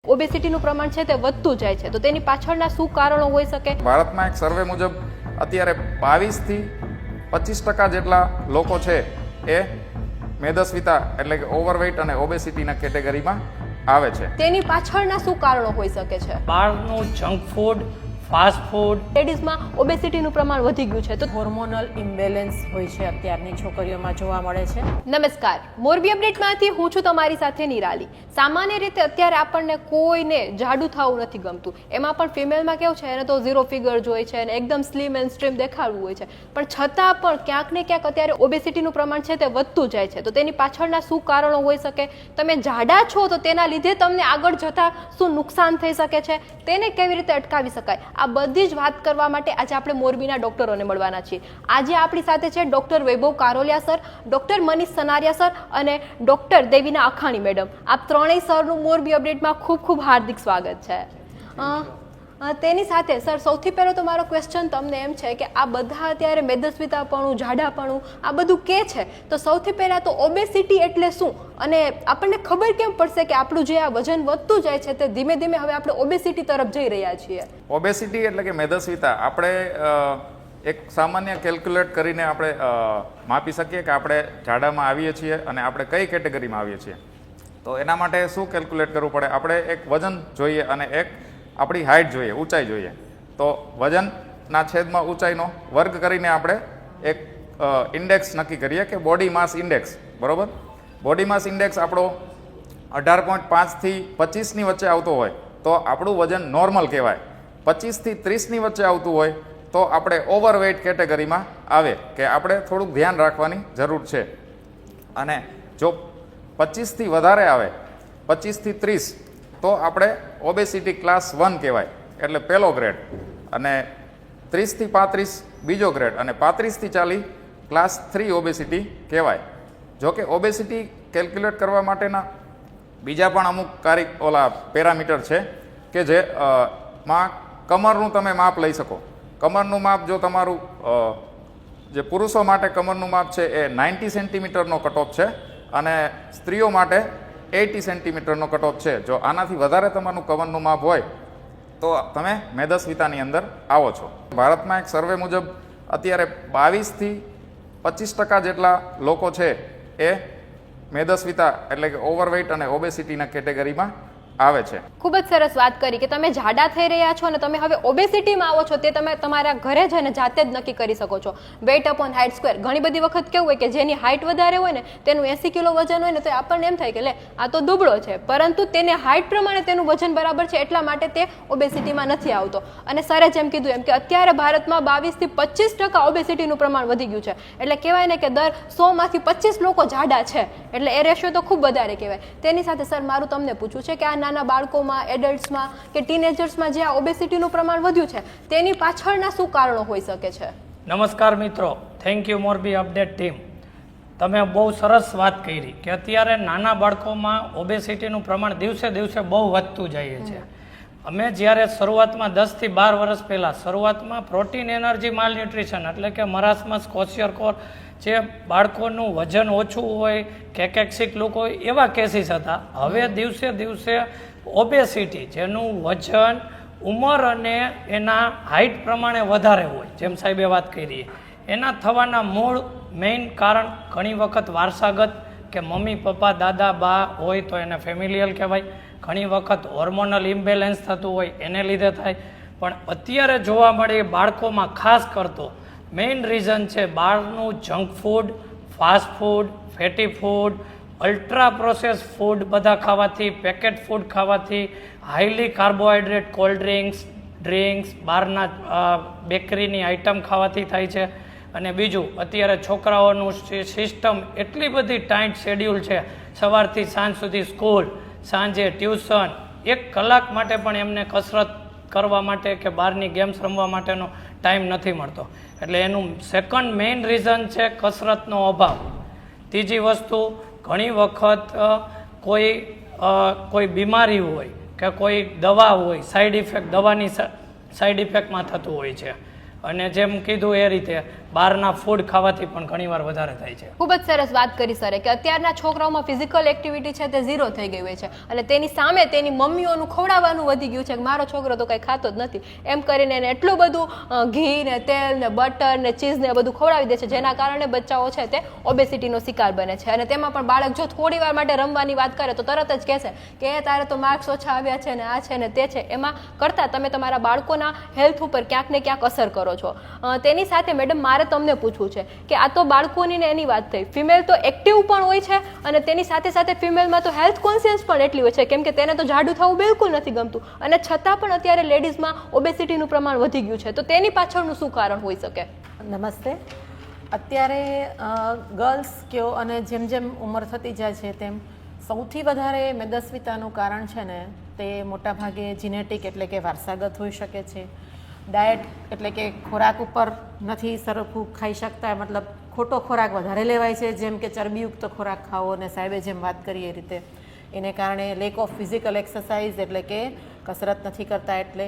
ઓબેસિટીનું પ્રમાણ છે તે વધતું જાય છે, તો તેની પાછળના શું કારણો હોઈ શકે? ભારતમાં એક સર્વે મુજબ અત્યારે 22 થી 25% જેટલા લોકો છે એ મેદસ્વીતા એટલે કે ઓવરવેઇટ અને ઓબેસિટીના કેટેગરીમાં આવે છે. તેની પાછળના શું કારણો હોઈ શકે છે? બહારનું જંક ફૂડ, ફાસ્ટ ફૂડ. લેડીઝમાં ઓબેસિટીનું પ્રમાણ વધી ગયું છે, તો હોર્મોનલ ઇમ્બેલેન્સ હોય છે અત્યારની છોકરીઓમાં જોવા મળે છે. નમસ્કાર, મોરબી અપડેટમાંથી હું છું તમારી સાથે નિરાલી. સામાન્ય રીતે અત્યારે આપણને કોઈને જાડું થવું નથી ગમતું, એમાં પણ ફિમેલમાં કેવું છે, એને તો 0 ફિગર જોઈએ છે અને એકદમ સ્લિમ એન્ડ સ્ટ્રીમ દેખાડવું હોય છે, પણ છતાં પણ ક્યાંક ને ક્યાંક અત્યારે ઓબેસિટીનું પ્રમાણ છે તે વધતું જાય છે, તો તેની પાછળના શું કારણો હોઈ શકે? તમે જાડા છો તો તેના લીધે તમને આગળ જતા શું નુકસાન થઈ શકે છે, તેને કેવી રીતે અટકાવી શકાય, આ બધી જ વાત કરવા માટે આજે આપણે મોરબીના ડોક્ટરોને મળવાના છીએ. આજે આપણી સાથે છે ડોક્ટર વૈભવ Karoliya sir, doctor Manish Sanariya sir અને ડોક્ટર દેવીના અખાણી મેડમ. આપ ત્રણેય સરનું મોરબી અપડેટમાં ખૂબ ખૂબ હાર્દિક સ્વાગત છે. તેની સાથે સર, સૌથી પહેલો તો મારો ક્વેશ્ચન તમને એમ છે કે આ બધા અત્યારે મેદસ્વીતાપણું, જાડાપણું આ બધું કે છે, તો સૌથી પહેલા તો ઓબેસિટી એટલે શું અને આપણને ખબર કેમ પડશે કે આપણું જે આ વજન વધતું જાય છે તે ધીમે ધીમે હવે આપણે ઓબેસિટી તરફ જઈ રહ્યા છીએ? ઓબેસિટી એટલે કે મેદસ્વીતા આપણે એક સામાન્ય કેલ્ક્યુલેટ કરીને આપણે માપી શકીએ કે આપણે જાડામાં આવીએ છીએ અને આપણે કઈ કેટેગરીમાં આવીએ છીએ. તો એના માટે શું કેલ્ક્યુલેટ કરવું પડે? આપણે એક વજન જોઈએ અને એક આપણી હાઇટ જોઈએ, ઊંચાઈ જોઈએ. તો વજનના છેદમાં ઊંચાઈનો વર્ગ કરીને આપણે એક ઇન્ડેક્સ નક્કી કરીએ કે બોડી માસ ઇન્ડેક્સ. બરોબર? બોડી માસ ઇન્ડેક્સ આપણો 18.5 થી 25ની વચ્ચે આવતો હોય તો આપણું વજન નોર્મલ કહેવાય. 25 થી 30ની વચ્ચે આવતું હોય તો આપણે ઓવરવેઇટ કેટેગરીમાં આવે કે આપણે થોડુંક ધ્યાન રાખવાની જરૂર છે. અને જો 25 થી વધારે આવે, 25 થી 30, તો આપણે ઓબેસિટી ક્લાસ 1 કહેવાય, એટલે પહેલો ગ્રેડ, અને 30 થી 35 બીજો ગ્રેડ, અને 35 થી 40 ક્લાસ 3 ઓબેસિટી કહેવાય. જો કે ઓબેસિટી કેલ્ક્યુલેટ કરવા માટેના બીજા પણ અમુક પેરામીટર છે કે જે માં કમરનું તમે માપ લઈ શકો. કમરનું માપ જો તમારું જે પુરુષો માટે કમરનું માપ છે એ 90 સેન્ટીમીટરનો કટઓફ છે અને સ્ત્રીઓ માટે 80 સેન્ટીમીટરનો કટઓફ છે. જો આનાથી વધારે તમારું કમરનું માપ હોય તો તમે મેદસ્વીતાની અંદર આવો છો. ભારતમાં એક સર્વે મુજબ અત્યારે 22 થી 25% જેટલા લોકો છે એ મેદસ્વીતા એટલે કે ઓવરવેઇટ અને ઓબેસિટીના કેટેગરીમાં આવે છે. ખૂબ જ સરસ વાત કરી કે તમે જાડા થઈ રહ્યા છો અને તમે હવે ઓબેસિટીમાં આવો છો, તે તમે તમારા ઘરે જઈને જાતે જ નક્કી કરી શકો છો. Weight upon height square. ઘણી બધી વખત કેવું હોય કે જેની હાઇટ વધારે હોય ને તેનું 80 કિલો વજન હોય ને તો આપણને એમ થાય કે લે આ તો દુબળો છે, પરંતુ તેને હાઇટ પ્રમાણે તેનું વજન બરાબર છે એટલા માટે તે ઓબેસિટીમાં નથી આવતો. અને સરે જેમ કીધું એમ કે અત્યારે ભારતમાં 22 થી 25% ઓબેસિટીનું પ્રમાણ વધી ગયું છે, એટલે કહેવાય ને કે દર 100 માંથી 25 લોકો જાડા છે, એટલે એ રેશિયો તો ખૂબ વધારે કહેવાય. તેની સાથે સર મારું તમને પૂછવું છે કે આ નાના બાળકોમાં, એડલ્ટ્સમાં કે ટીનેજર્સમાં જે આ ઓબેસિટીનું પ્રમાણ વધ્યું છે તેની પાછળના શું કારણો હોઈ શકે છે? નમસ્કાર મિત્રો, thank you Morbi update team. તમે બહુ સરસ વાત કરી કે અત્યારે નાના બાળકોમાં ઓબેસિટીનું પ્રમાણ દિવસે દિવસે બહુ વધતું જાય છે. અમે જ્યારે શરૂઆતમાં 10 થી 12 વર્ષ પહેલાં શરૂઆતમાં પ્રોટીન એનર્જી માલ ન્યુટ્રિશન એટલે કે મરાસમસ, ક્વોશિયરકોર, જે બાળકોનું વજન ઓછું હોય, કેકેક્સિક લોકો હોય, એવા કેસીસ હતા. હવે દિવસે દિવસે ઓબેસિટી, જેનું વજન ઉંમર અને એના હાઇટ પ્રમાણે વધારે હોય, જેમ સાહેબે વાત કરી, એના થવાના મૂળ મેઇન કારણ ઘણી વખત વારસાગત કે મમ્મી પપ્પા, દાદા બા હોય તો એને ફેમિલિયલ કહેવાય. ઘણી વખત હોર્મોનલ ઇમ્બેલેન્સ થતું હોય એને લીધે થાય. પણ અત્યારે જોવા મળે બાળકોમાં ખાસ કરતો મેઇન રીઝન છે બહારનું junk food, fast food, fatty food, ultra process food બધા ખાવાથી, પેકેટ ફૂડ ખાવાથી, હાઈલી કાર્બોહાઈડ્રેટ કોલ્ડ ડ્રિંક્સ, બહારના બેકરીની આઇટમ ખાવાથી થાય છે. અને બીજું, અત્યારે છોકરાઓનું સિસ્ટમ એટલી બધી ટાઈટ શેડ્યુલ છે, સવારથી સાંજ સુધી સ્કૂલ, સાંજે ટ્યુશન, 1 કલાક માટે પણ એમને કસરત કરવા માટે કે બહારની ગેમ્સ રમવા માટેનો ટાઈમ નથી મળતો. એટલે એનું સેકન્ડ મેઇન રીઝન છે કસરતનો અભાવ. ત્રીજી વસ્તુ, ઘણી વખત કોઈ બીમારી હોય કે કોઈ દવા હોય, સાઈડ ઇફેક્ટ, દવાની સાઈડ ઇફેક્ટમાં થતું હોય છે. અને જેમ કીધું એ રીતે બહારના ફૂડ ખાવાથી પણ ઘણીવાર વધારે થાય છે. ખૂબ જ સરસ વાત કરી સરે કે અત્યારના છોકરાઓમાં ફિઝિકલ એક્ટિવિટી છે તે ઝીરો થઈ ગઈ હોય છે અને તેની સામે તેની મમ્મીઓનું ખવડાવવાનું વધી ગયું છે કે મારો છોકરો તો કંઈ ખાતો જ નથી એમ કરીને એને એટલું બધું ઘી ને તેલ ને બટર ને ચીઝ ને બધું ખવડાવી દે છે જેના કારણે બચ્ચાઓ છે તે ઓબેસિટીનો શિકાર બને છે અને તેમાં પણ બાળક જો થોડી વાર માટે રમવાની વાત કરે તો તરત જ કહેશે કે તારે તો માર્ક્સ ઓછા આવ્યા છે ને આ છે ને તે છે. એમાં કરતાં તમે તમારા બાળકોના હેલ્થ ઉપર ક્યાંક ને ક્યાંક અસર કરો છો. તેની સાથે મેડમ મારે તમને પૂછવું છે કે આ તો બાળકોની ને એની વાત થઈ, ફિમેલ તો એક્ટિવ પણ હોય છે અને તેની સાથે સાથે ફિમેલમાં તો હેલ્થ કોન્શિયસ પણ એટલી હોય છે કેમ કે તેને તો જાડું થવું બિલકુલ નથી ગમતું અને છતાં પણ અત્યારે લેડીઝમાં ઓબેસિટીનું પ્રમાણ વધી ગયું છે. તો તેની પાછળનું શું કારણ હોઈ શકે? નમસ્તે. અત્યારે ગર્લ્સ કયો અને જેમ જેમ ઉંમર થતી જાય છે તેમ સૌથી વધારે મેદસ્વીતાનું કારણ છે ને તે મોટાભાગે જીનેટિક એટલે કે વારસાગત હોઈ શકે છે. ડાયટ એટલે કે ખોરાક ઉપર નથી સરખું ખાઈ શકતા, મતલબ ખોટો ખોરાક વધારે લેવાય છે, જેમ કે ચરબીયુક્ત ખોરાક ખાવો અને સાહેબે જેમ વાત કરી એ રીતે. એને કારણે લેક ઓફ ફિઝિકલ એક્સરસાઇઝ એટલે કે કસરત નથી કરતા એટલે.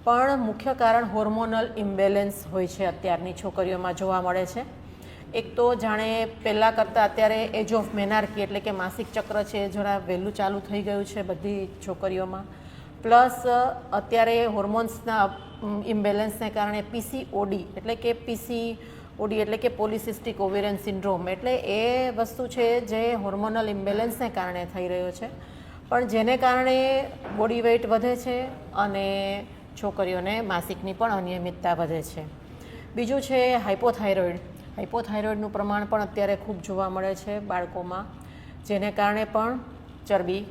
પણ મુખ્ય કારણ હોર્મોનલ ઇમ્બેલેન્સ હોય છે અત્યારની છોકરીઓમાં જોવા મળે છે. એક તો જાણે પહેલાં કરતાં અત્યારે એજ ઓફ મેનાર્કી એટલે કે માસિક ચક્ર છે એ જરા વહેલું ચાલુ થઈ ગયું છે બધી છોકરીઓમાં. પ્લસ અત્યારે હોર્મોન્સના ઇમ્બેલેન્સને કારણે પીસીઓડી એટલે કે પીસીઓડી એટલે કે પોલિસિસ્ટિક ઓવેરિયન સિન્ડ્રોમ એટલે એ વસ્તુ છે જે હોર્મોનલ ઇમ્બેલેન્સને કારણે થઈ રહ્યો છે પણ જેને કારણે બોડી વેઇટ વધે છે અને છોકરીઓને માસિકની પણ અનિયમિતતા વધે છે. બીજું છે હાઇપોથાઇરોઇડ. હાઇપોથાઇરોઇડનું પ્રમાણ પણ અત્યારે ખૂબ જોવા મળે છે બાળકોમાં, જેને કારણે પણ ચરબી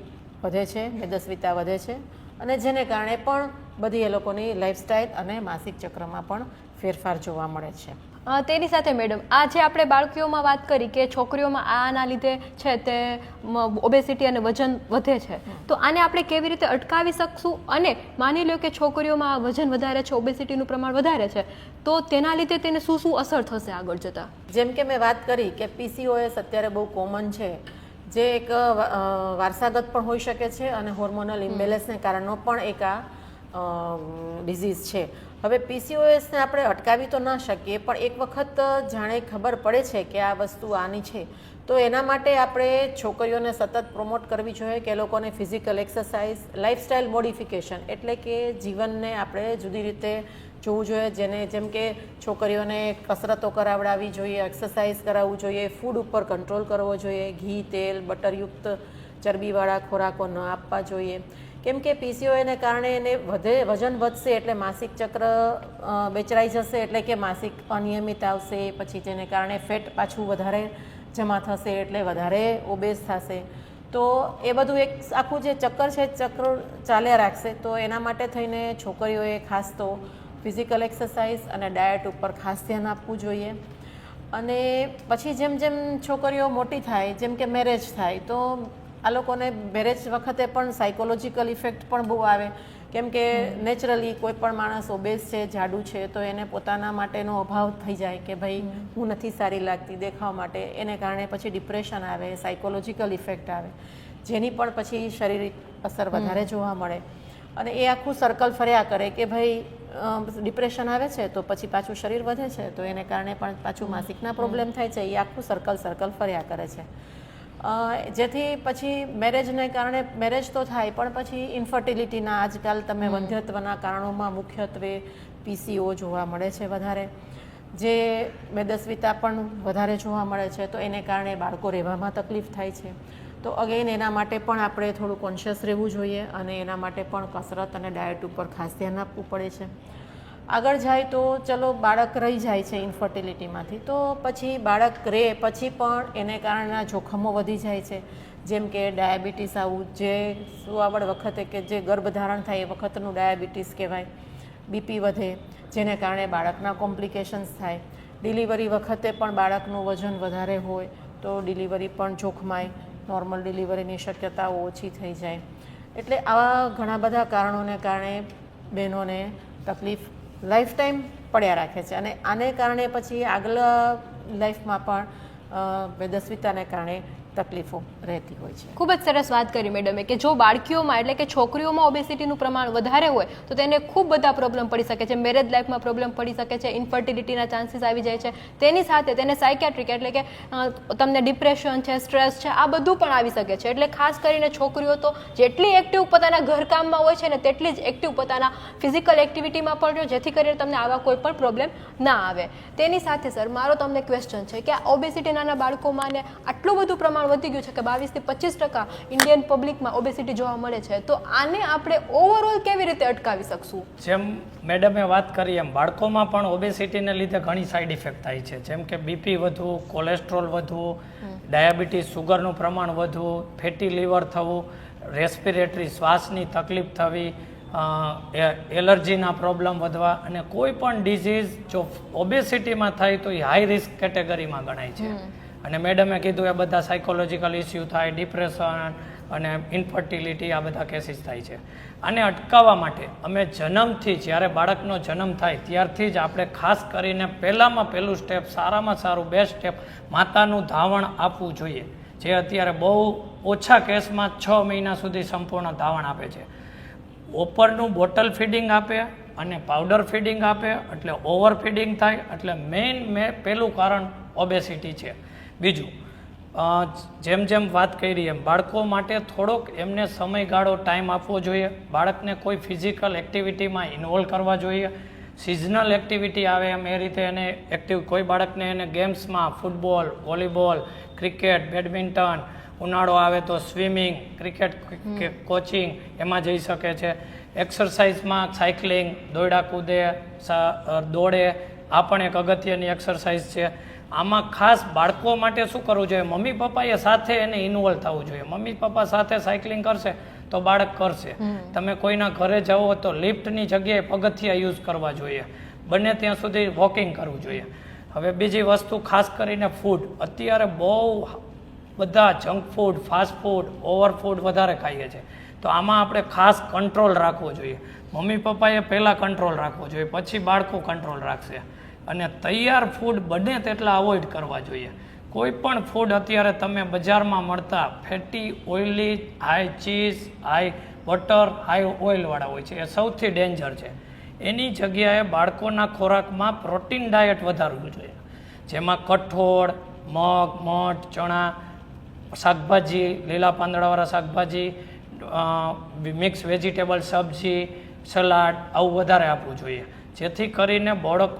વધે છે, મેદસ્વીતા વધે છે અને જેને કારણે પણ બધી એ લોકોની લાઇફસ્ટાઇલ અને માસિક ચક્રમાં પણ ફેરફાર જોવા મળે છે. તેની સાથે મેડમ આ જે આપણે બાળકીઓમાં વાત કરી કે છોકરીઓમાં આના લીધે છે તે ઓબેસિટી અને વજન વધે છે, તો આને આપણે કેવી રીતે અટકાવી શકશું? અને માની લો કે છોકરીઓમાં વજન વધારે છે, ઓબેસિટીનું પ્રમાણ વધારે છે, તો તેના લીધે તેને શું શું અસર થશે આગળ જતાં? જેમ કે મેં વાત કરી કે પીસીઓએસ અત્યારે બહુ કોમન છે, જે એક વારસાગત પણ હોઈ શકે છે અને હોર્મોનલ ઇમ્બેલેન્સને કારણનો પણ એક આ ડિઝીઝ છે. હવે પીસીઓએસને આપણે અટકાવી તો ન શકીએ પણ એક વખત જાણે ખબર પડે છે કે આ વસ્તુ આની છે તો એના માટે આપણે છોકરીઓને સતત પ્રમોટ કરવી જોઈએ કે એ લોકોને ફિઝિકલ એક્સરસાઇઝ, લાઇફસ્ટાઇલ મોડિફિકેશન એટલે કે જીવનને આપણે જુદી રીતે જોવું જોઈએ. જેમ કે છોકરીઓને કસરતો કરાવડાવવી જોઈએ, એક્સરસાઇઝ કરાવવું જોઈએ, ફૂડ ઉપર કંટ્રોલ કરવો જોઈએ, ઘી, તેલ, બટરયુક્ત ચરબીવાળા ખોરાકો ન આપવા જોઈએ. કેમ કે પીસીઓએને કારણે એને વજન વધશે એટલે માસિક ચક્ર બેચરાઈ જશે એટલે કે માસિક અનિયમિત આવશે, પછી તેને કારણે ફેટ પાછું વધારે જમા થશે એટલે વધારે ઓબેસ થશે. તો એ બધું એક આખું જે ચક્કર છે ચક્ર ચાલ્યા રાખશે. તો એના માટે થઈને છોકરીઓએ ખાસ તો ફિઝિકલ એક્સરસાઇઝ અને ડાયટ ઉપર ખાસ ધ્યાન આપવું જોઈએ. અને પછી જેમ જેમ છોકરીઓ મોટી થાય, જેમ કે મેરેજ થાય, તો આ લોકોને મેરેજ વખતે પણ સાયકોલોજીકલ ઇફેક્ટ પણ બહુ આવે. કેમ કે નેચરલી કોઈ પણ માણસ ઓબેસ છે, જાડું છે, તો એને પોતાના માટેનો અભાવ થઈ જાય કે ભાઈ હું નથી સારી લાગતી દેખાવ માટે, એને કારણે પછી ડિપ્રેશન આવે, સાયકોલોજીકલ ઇફેક્ટ આવે, જેની પણ પછી શારીરિક અસર વધારે જોવા મળે. અને એ આખું સર્કલ ફર્યા કરે કે ભાઈ ડિપ્રેશન આવે છે તો પછી પાછું શરીર વધે છે તો એને કારણે પણ પાછું માસિકના પ્રોબ્લેમ થાય છે. એ આખું સર્કલ ફર્યા કરે છે. જેથી પછી મેરેજને કારણે મેરેજ તો થાય પણ પછી ઇન્ફર્ટિલિટીના આજકાલ તમે વંધ્યત્વના કારણોમાં મુખ્યત્વે પીસીઓ જોવા મળે છે વધારે, જે મેદસ્વીતા પણ વધારે જોવા મળે છે. તો એને કારણે બાળકો રહેવામાં તકલીફ થાય છે. તો અગેન એના માટે પણ આપણે થોડું કોન્શિયસ રહેવું જોઈએ અને એના માટે પણ કસરત અને ડાયટ ઉપર ખાસ ધ્યાન આપવું પડે છે. આગળ જાય તો ચલો બાળક રહી જાય છે ઇન્ફર્ટિલિટીમાંથી, તો પછી બાળક રહે પછી પણ એને કારણના જોખમો વધી જાય છે. જેમ કે ડાયાબિટીસ આવવું, જે સુવાવડ વખતે કે જે ગર્ભધારણ થાય એ વખતનું ડાયાબિટીસ કહેવાય, બીપી વધે જેને કારણે બાળકના કોમ્પ્લિકેશન્સ થાય, ડિલિવરી વખતે પણ બાળકનું વજન વધારે હોય તો ડિલિવરી પણ જોખમાય, નોર્મલ ડિલિવરીની શક્યતાઓ ઓછી થઈ જાય. એટલે આવા ઘણા બધા કારણોને કારણે બહેનોને તકલીફ લાઈફ ટાઈમ પડ્યા રાખે છે અને આને કારણે પછી આગલા લાઈફમાં પણ મેદસ્વીતાને કારણે તકલીફો રહેતી હોય છે. ખૂબ જ સરસ વાત કરી મેડમે કે જો બાળકીઓમાં એટલે કે છોકરીઓમાં ઓબેસિટીનું પ્રમાણ વધારે હોય તો તેને ખૂબ બધા પ્રોબ્લેમ પડી શકે છે, મેરેજ લાઈફમાં પ્રોબ્લેમ પડી શકે છે, ઇન્ફર્ટિલિટીના ચાન્સીસ આવી જાય છે. તેની સાથે તેને સાયકેટ્રિક એટલે કે તમને ડિપ્રેશન છે, સ્ટ્રેસ છે, આ બધું પણ આવી શકે છે. એટલે ખાસ કરીને છોકરીઓ તો જેટલી એક્ટિવ પોતાના ઘરકામમાં હોય છે ને તેટલી જ એક્ટિવ પોતાના ફિઝિકલ એક્ટિવિટીમાં પણ રહ્યો, જેથી કરીને તમને આવા કોઈ પણ પ્રોબ્લેમ ના આવે. તેની સાથે સર મારો તમને ક્વેશ્ચન છે કે આ ઓબેસિટી નાના બાળકોમાં ને આટલું બધું પ્રમાણ વધી ગયું છે કે 22 થી 25% ઇન્ડિયન પબ્લિકમાં ઓબેસિટી જોવા મળે છે, તો આને આપણે ઓવરઓલ કેવી રીતે અટકાવી શકશું? જેમ મેડમે વાત કરી એમ બાળકોમાં પણ ઓબેસિટીને લીધે ઘણી સાઈડ ઇફેક્ટ થાય છે, જેમ કે બીપી વધવું, કોલેસ્ટ્રોલ વધવું, ડાયાબિટીસ સુગરનું પ્રમાણ વધવું, ફેટી લીવર થવું, રેસ્પિરેટરી શ્વાસની તકલીફ થવી, એલર્જીના પ્રોબ્લેમ વધવા, અને કોઈ પણ ડિઝીઝ જો ઓબેસિટીમાં થાય તો એ હાઈ રિસ્ક કેટેગરીમાં ગણાય છે. અને મેડમે કીધું એ બધા સાયકોલોજીકલ ઇસ્યુ થાય, ડિપ્રેશન અને ઇન્ફર્ટિલિટી, આ બધા કેસીસ થાય છે. આને અટકાવવા માટે અમે જન્મથી જ્યારે બાળકનો જન્મ થાય ત્યારથી જ આપણે ખાસ કરીને પહેલામાં પહેલું સ્ટેપ, સારામાં સારું બેસ્ટ સ્ટેપ માતાનું ધાવણ આપવું જોઈએ, જે અત્યારે બહુ ઓછા કેસમાં 6 મહિના સુધી સંપૂર્ણ ધાવણ આપે છે. ઉપરનું બોટલ ફીડિંગ આપે અને પાવડર ફીડિંગ આપે એટલે ઓવર ફીડિંગ થાય, એટલે મેઇન પહેલું કારણ ઓબેસિટી છે. બીજું, જેમ જેમ વાત કરી એમ બાળકો માટે થોડોક એમને સમયગાળો ટાઈમ આપવો જોઈએ, બાળકને કોઈ ફિઝિકલ એક્ટિવિટીમાં ઇન્વોલ્વ કરવા જોઈએ. સિઝનલ એક્ટિવિટી આવે એમ એ રીતે એને એક્ટિવ, કોઈ બાળકને એને ગેમ્સમાં ફૂટબોલ, વોલીબોલ, ક્રિકેટ, બેડમિન્ટન, ઉનાળો આવે તો સ્વિમિંગ, ક્રિકેટ કોચિંગ એમાં જઈ શકે છે. એક્સરસાઇઝમાં સાયકલિંગ, દોડા કૂદે, દોડે, આ પણ એક અગત્યની એક્સરસાઇઝ છે. આમાં ખાસ બાળકો માટે શું કરવું જોઈએ, મમ્મી પપ્પાએ સાથે એને ઇન્વોલ્વ થવું જોઈએ. મમ્મી પપ્પા સાથે સાયકલિંગ કરશે તો બાળક કરશે. તમે કોઈના ઘરે જાઓ તો લિફ્ટની જગ્યાએ પગથિયા યુઝ કરવા જોઈએ, બને ત્યાં સુધી વોકિંગ કરવું જોઈએ. હવે બીજી વસ્તુ ખાસ કરીને ફૂડ, અત્યારે બહુ બધા junk food, fast food, over food વધારે ખાઈએ છીએ, તો આમાં આપણે ખાસ કંટ્રોલ રાખવો જોઈએ. મમ્મી પપ્પાએ પહેલાં કંટ્રોલ રાખવો જોઈએ, પછી બાળકો કંટ્રોલ રાખશે. અને તૈયાર ફૂડ બને તેટલા અવોઇડ કરવા જોઈએ. કોઈ પણ ફૂડ અત્યારે તમે બજારમાં મળતા fatty, oily, high cheese, high butter, high ઓઇલવાળા હોય છે, એ સૌથી ડેન્જર છે. એની જગ્યાએ બાળકોના ખોરાકમાં પ્રોટીન ડાયટ વધારવું જોઈએ, જેમાં કઠોળ, મગ, મઠ, ચણા, શાકભાજી, લીલા પાંદડાવાળા શાકભાજી, મિક્સ વેજીટેબલ, સબ્જી, સલાડ, આવું વધારે આપવું જોઈએ, જેથી કરીને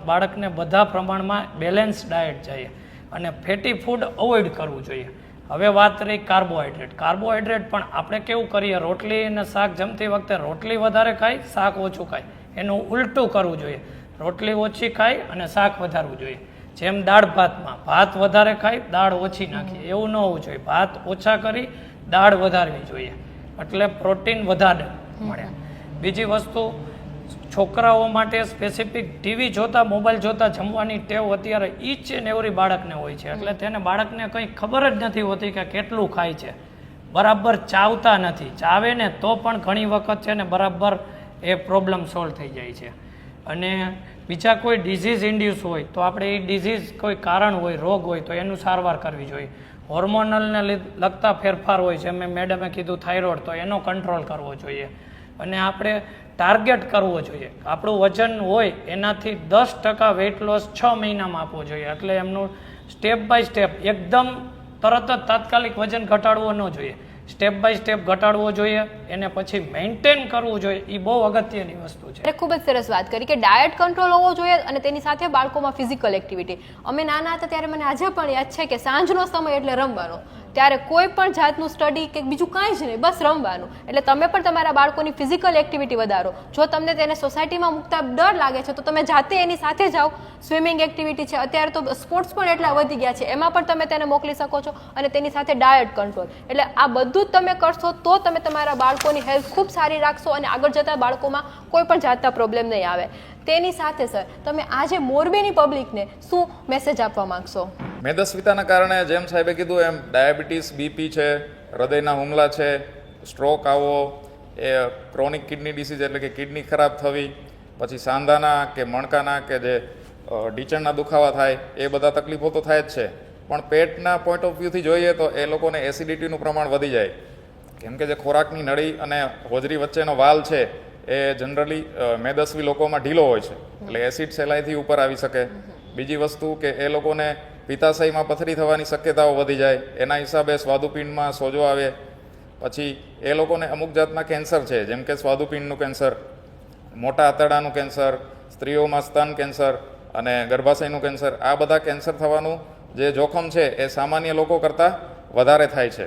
બાળકને બધા પ્રમાણમાં બેલેન્સ ડાયટ જાય અને ફેટી ફૂડ અવોઇડ કરવું જોઈએ. હવે વાત રહી કાર્બોહાઈડ્રેટ. કાર્બોહાઈડ્રેટ પણ આપણે કેવું કરીએ, રોટલી અને શાક જમતી વખતે રોટલી વધારે ખાય, શાક ઓછું ખાય. એનું ઉલટું કરવું જોઈએ, રોટલી ઓછી ખાય અને શાક વધારવું જોઈએ. જેમ દાળ ભાતમાં ભાત વધારે ખાય, દાળ ઓછી નાખીએ, એવું ન હોવું જોઈએ. ભાત ઓછા કરી દાળ વધારવી જોઈએ, એટલે પ્રોટીન વધારે મળે. બીજી વસ્તુ, છોકરાઓ માટે સ્પેસિફિક ટીવી જોતા, મોબાઈલ જોતા જમવાની ટેવ અત્યારે ઈચ એન્ડ એવરી બાળકને હોય છે, એટલે તેને બાળકને કંઈ ખબર જ નથી હોતી કે કેટલું ખાય છે. બરાબર ચાવતા નથી, ચાવે ને તો પણ ઘણી વખત છે ને બરાબર એ પ્રોબ્લેમ સોલ્વ થઈ જાય છે. અને બીજા કોઈ ડિઝીઝ ઇન્ડ્યુસ હોય તો આપણે એ ડિઝીઝ કોઈ કારણ હોય, રોગ હોય તો એનું સારવાર કરવી જોઈએ. હોર્મોનલને લગતા ફેરફાર હોય છે, મેં મેડમે કીધું થાઇરોઇડ, તો એનો કંટ્રોલ કરવો જોઈએ. અને આપણે ટાર્ગેટ કરવો જોઈએ, આપણું વજન હોય એનાથી 10% વેઇટ લોસ 6 મહિનામાં આપવો જોઈએ. એટલે એમનું સ્ટેપ બાય સ્ટેપ, એકદમ તરત જ તાત્કાલિક વજન ઘટાડવો ન જોઈએ, સ્ટેપ બાય સ્ટેપ ઘટાડવો જોઈએ, એને પછી મેન્ટેન કરવું જોઈએ. એ બહુ અગત્યની વસ્તુ છે. ખૂબ જ સરસ વાત કરી કે ડાયટ કંટ્રોલ હોવો જોઈએ અને તેની સાથે બાળકોમાં ફિઝિકલ એક્ટિવિટી. અમે નાના હતા ત્યારે મને આજે પણ યાદ છે કે સાંજનો સમય એટલે રમવાનો, ત્યારે કોઈ પણ જાતનું સ્ટડી કે બીજું કાંઈ જ નહીં, બસ રમવાનું. એટલે તમે પણ તમારા બાળકોની ફિઝિકલ એક્ટિવિટી વધારો. જો તમને તેને સોસાયટીમાં મૂકતા ડર લાગે છે તો તમે જાતે એની સાથે જાઓ. સ્વિમિંગ એક્ટિવિટી છે, અત્યારે તો સ્પોર્ટ્સ પણ એટલા વધી ગયા છે, એમાં પણ તમે તેને મોકલી શકો છો. અને તેની સાથે ડાયટ કંટ્રોલ, એટલે આ બધું જ તમે કરશો તો તમે તમારા બાળકોની હેલ્થ ખૂબ સારી રાખશો અને આગળ જતા બાળકોમાં કોઈ પણ જાતના પ્રોબ્લેમ નહીં આવે. તેની સાથે સર તમે આજે મોરબીની પબ્લિકને શું મેસેજ આપવા માંગશો? મેદસ્વીતાના કારણે જેમ સાહેબે કીધું એમ ડાયાબિટીસ, બીપી છે, હૃદયના હુમલા છે, સ્ટ્રોક આવવો, એ ક્રોનિક કિડની ડિસીઝ એટલે કે કિડની ખરાબ થવી, પછી સાંધાના કે મણકાના કે જે ઢીંચણના દુખાવા થાય, એ બધા તકલીફો તો થાય જ છે. પણ પેટના પોઈન્ટ ઓફ વ્યૂથી જોઈએ તો એ લોકોને એસિડિટીનું પ્રમાણ વધી જાય, કેમ કે જે ખોરાકની નળી અને હોજરી વચ્ચેનો વાલ છે એ જનરલી મેદસ્વી લોકોમાં ઢીલો હોય છે, એટલે એસિડ સહેલાઈથી ઉપર આવી શકે. બીજી વસ્તુ કે એ લોકોને પિત્તાશયમાં પથરી થવાની શક્યતાઓ વધી જાય, એના હિસાબે સ્વાદુપિંડમાં સોજો આવે. પછી એ લોકોને અમુક જાતના કેન્સર છે, જેમ કે સ્વાદુપિંડનું કેન્સર, મોટા આંતરડાનું કેન્સર, સ્ત્રીઓમાં સ્તન કેન્સર અને ગર્ભાશયનું કેન્સર, આ બધા કેન્સર થવાનું જે જોખમ છે એ સામાન્ય લોકો કરતાં વધારે થાય છે.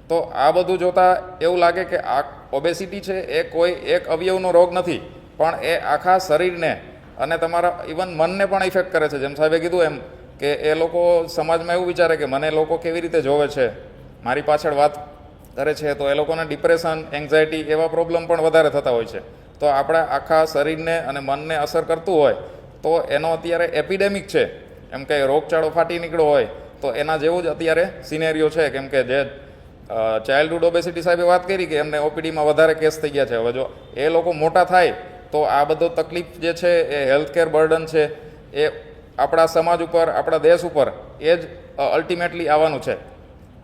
તો આ બધું જોતાં એવું લાગે કે આ ઓબેસિટી છે એ કોઈ એક અવયવનો રોગ નથી, પણ એ આખા શરીરને અને તમારા ઇવન મનને પણ ઇફેક્ટ કરે છે. જેમ સાહેબે કીધું એમ કે એ લોકો સમાજમાં એવું વિચારે કે મને લોકો કેવી રીતે જોવે છે, મારી પાછળ વાત કરે છે, તો એ લોકોને ડિપ્રેશન, એન્ઝાયટી એવા પ્રોબ્લેમ પણ વધારે થતા હોય છે. તો આપણા આખા શરીરને અને મનને અસર કરતું હોય તો એનો અત્યારે એપિડેમિક છે, એમ કે રોગચાળો ફાટી નીકળ્યો હોય તો એના જેવું જ અત્યારે સિનેરિયો છે. કેમ કે જે ચાઇલ્ડહુડ ઓબેસિટી સાહેબે વાત કરી કે એમને ઓપીડીમાં વધારે કેસ થઈ ગયા છે. હવે જો એ લોકો મોટા થાય તો આ બધો તકલીફ જે છે એ હેલ્થકેર બર્ડન છે એ આપણા સમાજ ઉપર, આપણા દેશ ઉપર એ જ અલ્ટિમેટલી આવવાનું છે.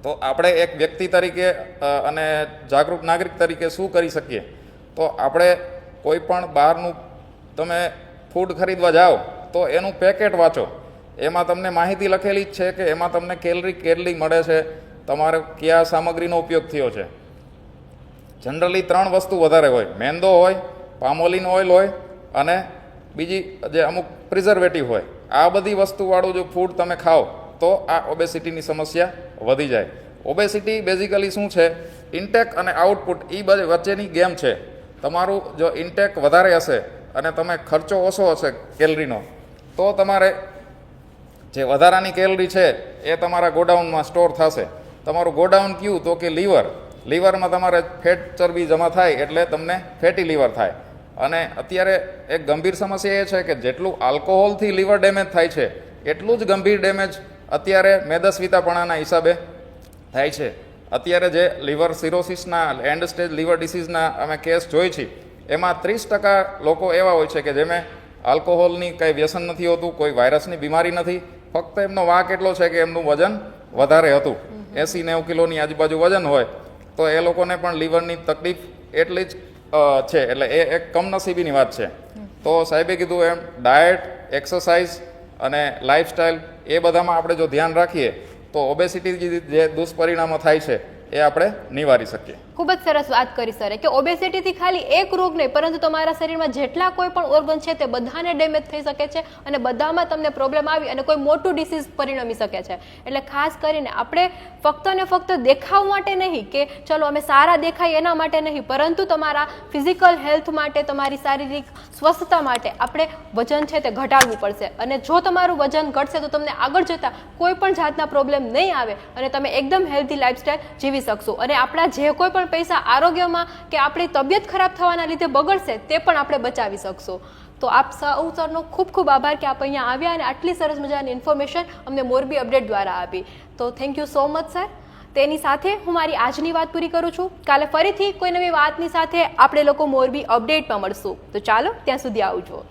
તો આપણે એક વ્યક્તિ તરીકે અને જાગૃત નાગરિક તરીકે શું કરી શકીએ? તો આપણે કોઈ પણ બહારનું તમે ફૂડ ખરીદવા જાઓ તો એનું પેકેટ વાંચો, એમાં તમને માહિતી લખેલી જ છે કે એમાં તમને કેલરી કેટલી મળે છે, તમારે કયા સામગ્રીનો ઉપયોગ થયો છે. જનરલી 3 વસ્તુ વધારે હોય, મેંદો હોય, પામોલિન ઓઇલ હોય અને બીજી જે અમુક પ્રિઝર્વેટિવ હોય. આ બધી વસ્તુવાળું જો ફૂડ તમે ખાઓ તો આ ઓબેસિટીની સમસ્યા વધી જાય. ઓબેસિટી બેઝિકલી શું છે? ઇન્ટેક અને આઉટપુટ એ બધી વચ્ચેની ગેમ છે. તમારું જો ઇન્ટેક વધારે હશે અને તમે ખર્ચો ઓછો હશે કેલરીનો, તો તમારે જે વધારાની કેલરી છે એ તમારા ગોડાઉનમાં સ્ટોર થશે. તમારું ગોડાઉન કયું? તો કે લીવર. લીવરમાં તમારે ફેટ ચરબી જમા થાય એટલે તમને ફેટી લીવર થાય. અને અત્યારે એક ગંભીર સમસ્યા એ છે કે જેટલું આલ્કોહોલથી લીવર ડેમેજ થાય છે એટલું જ ગંભીર ડેમેજ અત્યારે મેદસ્વીતાપણાના હિસાબે થાય છે. અત્યારે જે લીવર સિરોસિસના, એન્ડ સ્ટેજ લીવર ડિસીઝના અમે કેસ જોઈ છે, એમાં 30% લોકો એવા હોય છે કે જેમે આલ્કોહોલની કંઈ વ્યસન નથી હોતું, કોઈ વાયરસની બીમારી નથી, ફક્ત એમનો વાંક એટલો છે કે એમનું વજન વધારે હતું, 80-90 કિલોની આજુબાજુ વજન હોય, તો એ લોકોને પણ લીવરની તકલીફ એટલી જ છે. એટલે એ એક કમનસીબીની વાત છે. તો સાહેબે કીધું એમ ડાયટ, એક્સરસાઇઝ અને લાઇફસ્ટાઇલ એ બધામાં આપણે જો ધ્યાન રાખીએ તો ઓબેસિટી જે દુષ્પરિણામો થાય છે એ આપણે નિવારી શકીએ. ખૂબ જ સરસ વાત કરી સરે કે ઓબેસિટીથી ખાલી એક રોગ નહીં પરંતુ તમારા શરીરમાં જેટલા કોઈ પણ ઓર્ગન છે તે બધાને ડેમેજ થઈ શકે છે અને બધામાં તમને પ્રોબ્લેમ આવી અને કોઈ મોટું ડિસીઝ પરિણમી શકે છે. એટલે ખાસ કરીને આપણે ફક્ત ને ફક્ત દેખાવ માટે નહીં કે ચલો અમે સારા દેખાય એના માટે નહીં, પરંતુ તમારા ફિઝિકલ હેલ્થ માટે, તમારી શારીરિક સ્વસ્થતા માટે આપણે વજન છે તે ઘટાડવું પડશે. અને જો તમારું વજન ઘટશે તો તમને આગળ જતાં કોઈ પણ જાતના પ્રોબ્લેમ નહીં આવે અને તમે એકદમ હેલ્ધી લાઈફસ્ટાઈલ જીવી શકશો. અને આપણા જે કોઈ પણ પૈસા આરોગ્યમાં કે આપણી તબિયત ખરાબ થવાના લીધે બગડશે તે પણ આપણે બચાવી શકશો. તો આપ સૌ સરનો ખૂબ ખૂબ આભાર કે આપ અહીંયા આવ્યા અને આટલી સરસ મજાની ઇન્ફોર્મેશન અમને મોરબી અપડેટ દ્વારા આપી. તો thank you so much sir. તેની સાથે હું મારી આજની વાત પૂરી કરું છું. કાલે ફરીથી કોઈ નવી વાતની સાથે આપણે લોકો મોરબી અપડેટમાં મળશું. તો ચાલો ત્યાં સુધી આવજો.